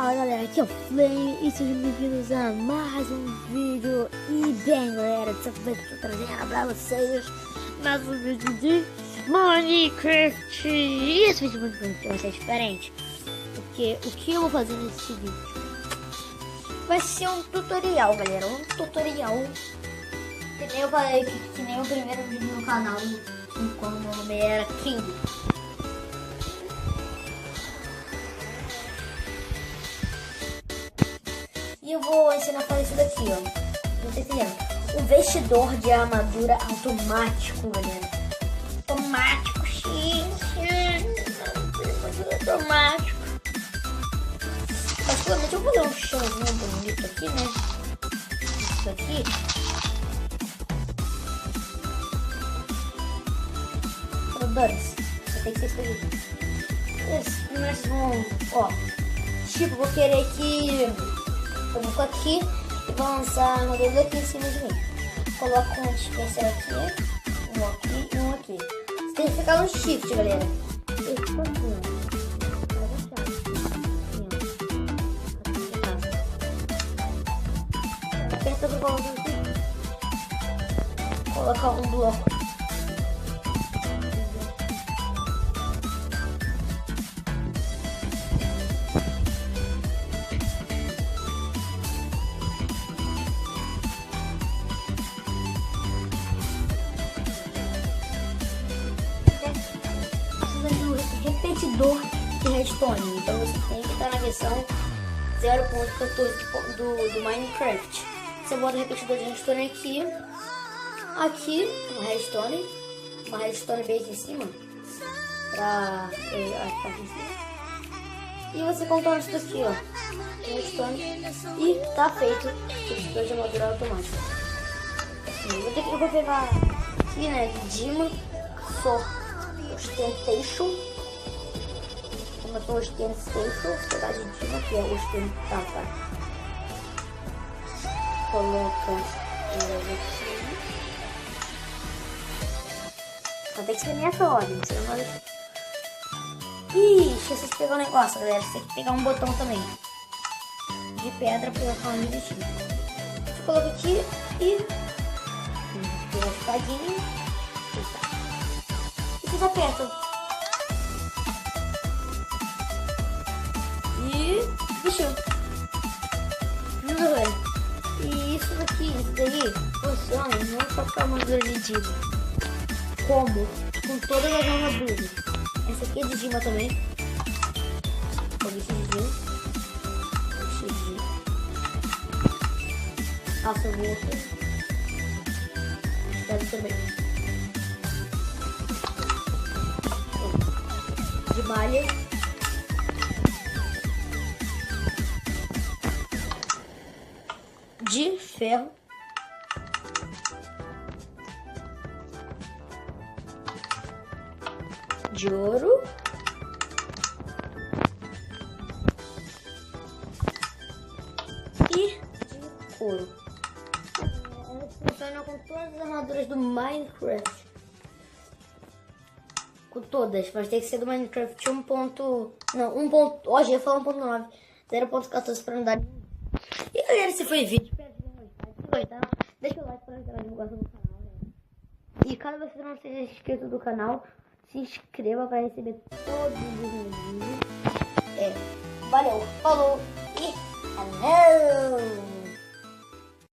Fala galera, aqui é o Flame e sejam bem-vindos a mais um vídeo. E bem galera, dessa vez eu tô trazendo pra vocês mais um vídeo de Minecraft. E esse vídeo de Minecraft vai ser diferente, porque o que eu vou fazer nesse vídeo vai ser um tutorial, galera. Um tutorial que nem eu falei, que nem o primeiro vídeo no canal, quando meu nome era King. E eu vou ensinar a fazer isso daqui, ó. Não sei se lembra. O vestidor de armadura automático, galera. Automático, automático. Particularmente eu vou dar um chãozinho bonito aqui, né? Isso aqui. Dane-se. Tem que ser escolhido. Nós vamos, ó. Tipo, vou querer que... Eu vou aqui e vou lançar a armadura aqui em cima de mim. Coloco um dispenser aqui, um aqui e um aqui. Você tem que ficar no shift, galera. Aperta do botão aqui. Colocar um bloco. Repetidor de redstone, então você tem que estar na versão 0.14 do Minecraft. Você bota o repetidor de redstone aqui uma redstone base em cima, e você controla isso aqui, ó, redstone, e tá feito o repetidor de armadura automática. Eu vou pegar aqui, né, Dima Ostentation. Como eu tô Ostentation, pegar de Dima, que é ostentar, coloca aqui. Vai ter que ser nessa ordem, você não vai... Ih, esqueci de pegar um negócio, galera. Você tem que pegar um botão também de pedra pra colocar um jeitinho. Você coloca aqui e tira a espadinha e vocês apertam. E deixou. E isso daí funciona não só com a armadura de Dima, como com todas as armaduras. Essa aqui é de Dima também. Pode ser de Dima. Nossa, eu vou aqui também. De malha. De ferro. De ouro. E de couro. Funciona com todas as armaduras do Minecraft. Com todas, mas tem que ser do Minecraft 1. Não, 1. Hoje eu ia falar 1.9, 0.14 para não dar. E galera, se foi vídeo, deixa o like para ajudar a divulgação do canal, né? E caso você não seja inscrito do canal, se inscreva para receber todos os meus vídeos. Valeu, falou e hello!